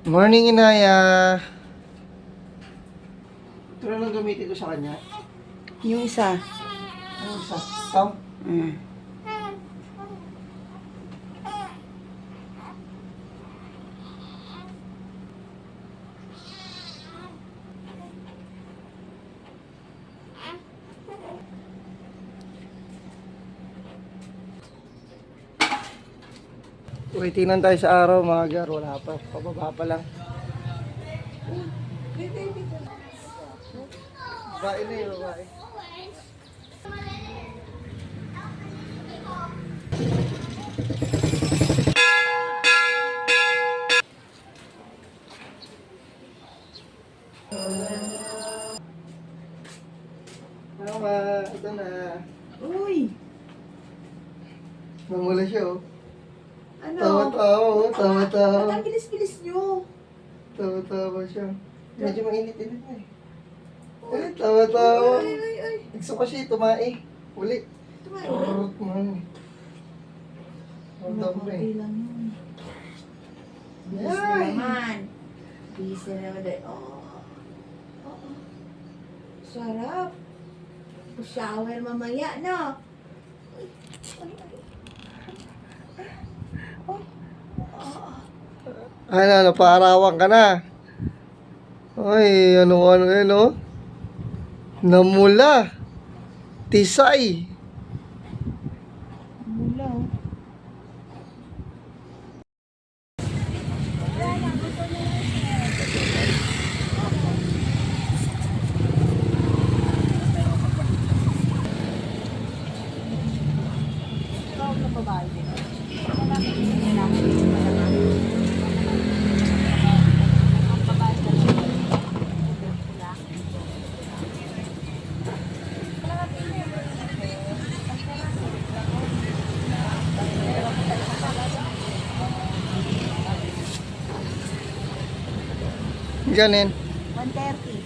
Morning, Inaya. Ito na lang gamitin ko sa kanya. Yung isa. Ano isa? Tom? Mm. Waiting tayo sa araw mga gar. Wala pa. Pababa pa lang. Babae na yun, babae. Mama, ito na. Uy! Namula siya oh. Ano? Tawa-tawa oh, tawa-tawa. Ba't ang bilis-bilis nyo? Tawa-tawa siya. Medyo mainit-init na eh. Ay, tawa-tawa. Ay, ay, ay. Gusto ko siya tumae. Uli. Tumayo. Turot man. Ang dami. Okay lang yun. Bilis na Ay! naman. Bilis na naman dahil. Oh. Oh. Sarap. Shower mamaya, no? Uy. Ay, ay. Oh. Oh. Ano, paarawan ka na. Ay, ano yun, oh. Namula. Tisay. Mula, oh. Ganin. 130.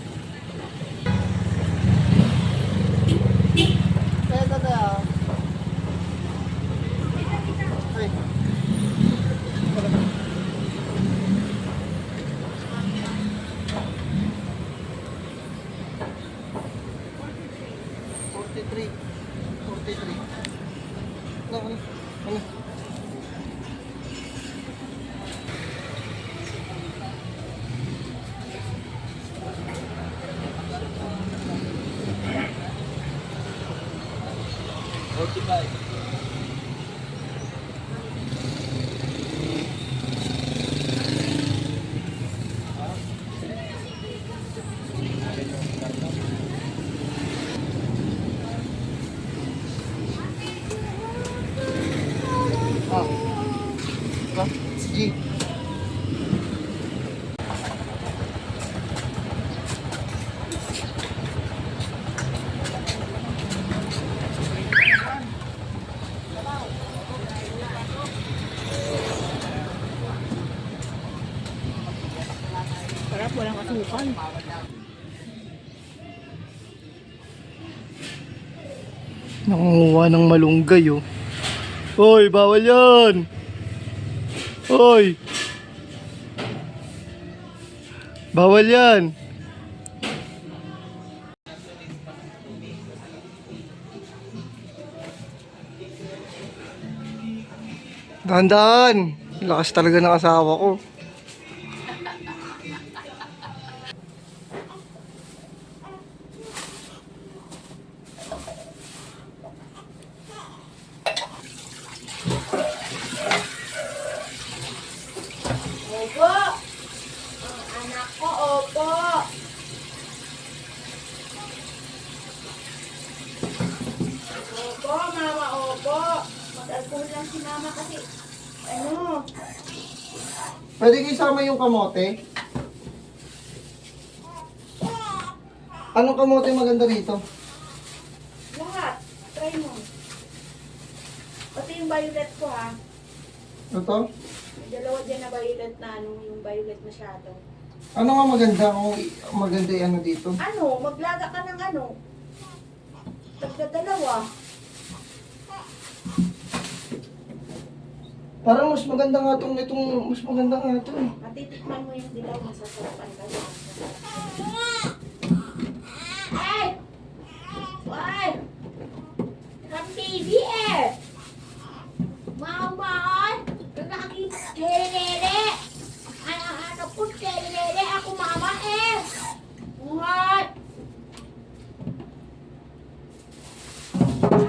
Ito tayo. Ay. $43. Ano? Ah. Diba? Si G. Sarap, walang kasukan. Nangunguha ng malunggay oh. Hoy, bawal yan! Hoy! Bawal yan! Dahan-dahan! Lakas talaga ng asawa ko. Opo! Ang anak ko, opo! Opo, mama, opo! Mag-alcohol lang si mama kasi, ano, Pwede ko isama yung kamote? Anong kamote maganda rito? lahat. Try mo. Pati yung violet ko, ha? Ito? May dalawa dyan na violet na, ano, yung violet masyado. Ano nga maganda kung maganda yung ano dito? Ano, maglaga ka ng ano? Tagda dalawa. Parang mas maganda nga itong mas maganda nga ito eh. Matitikman mo yung dilaw, masasarapan ka. Ay! Ay! Ang baby eh! Mama! Lagi kere-kere! Ano po kere-kere? Ako mama eh! What?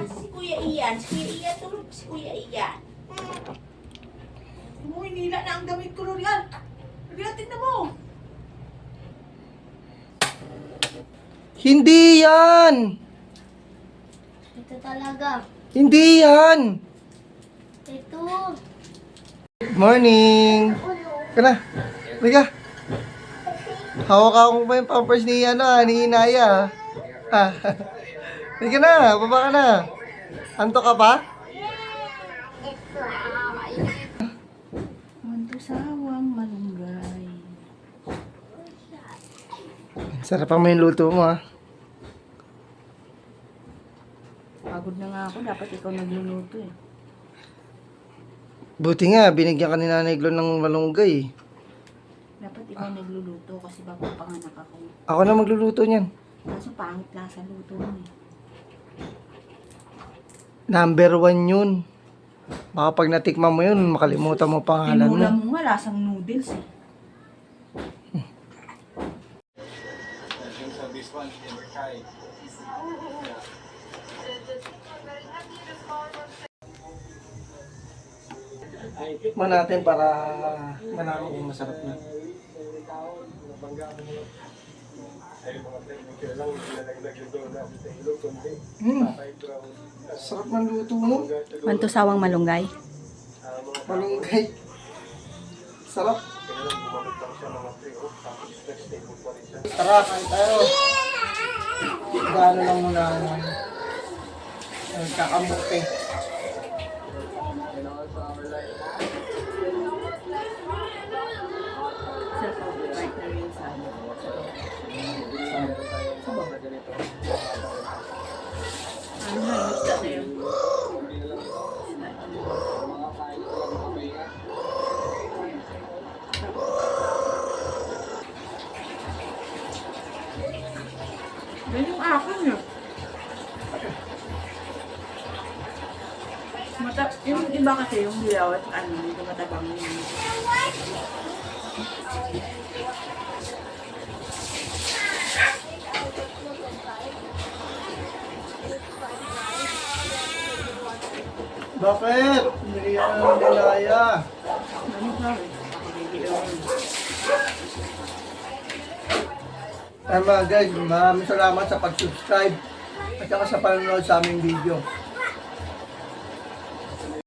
Si Kuya Ian. Si Kuya Ian tulog. Si Kuya Ian. Mo, hinila na ang damit ko, Lorian. Lorian, tignan mo. Hindi yan! Ito talaga. Hindi yan! Ito. Good morning! Kana, liga. Hawak-hawak mo pa yung pampers ni, ni Inaya. Ah. Liga na, baba ka na. Anto ka pa? Mantusawang malunggay. Sarap ang may luto mo, ha? Pagod na nga ako. Dapat ikaw nagluluto eh. Buti nga, binigyan ka ni Nanay Glo ng malunggay. Dapat ikaw nagluluto kasi baka panganak ako. Ako na magluluto niyan. Kaso pangit lasa luto mo eh. Number 1 yun. Baka pag natikman mo yun, makalimutan mo pangalan Tinula mo. mo nga, lasang noodles eh. Tikman natin para malaman kung masarap na. Sarap ng luto mo. Mantusawang malunggay. Malunggay. Sarap. Tara, kain tayo. Gano'n lang muna kakamuti. Yan yung akin eh. Yung iba kasi yung dilaw at ano, yung matabang yun. Bakit? Hindi ka naman nilaya. Ano ba eh? Guys, maraming salamat sa pag-subscribe at saka sa panonood sa aming video.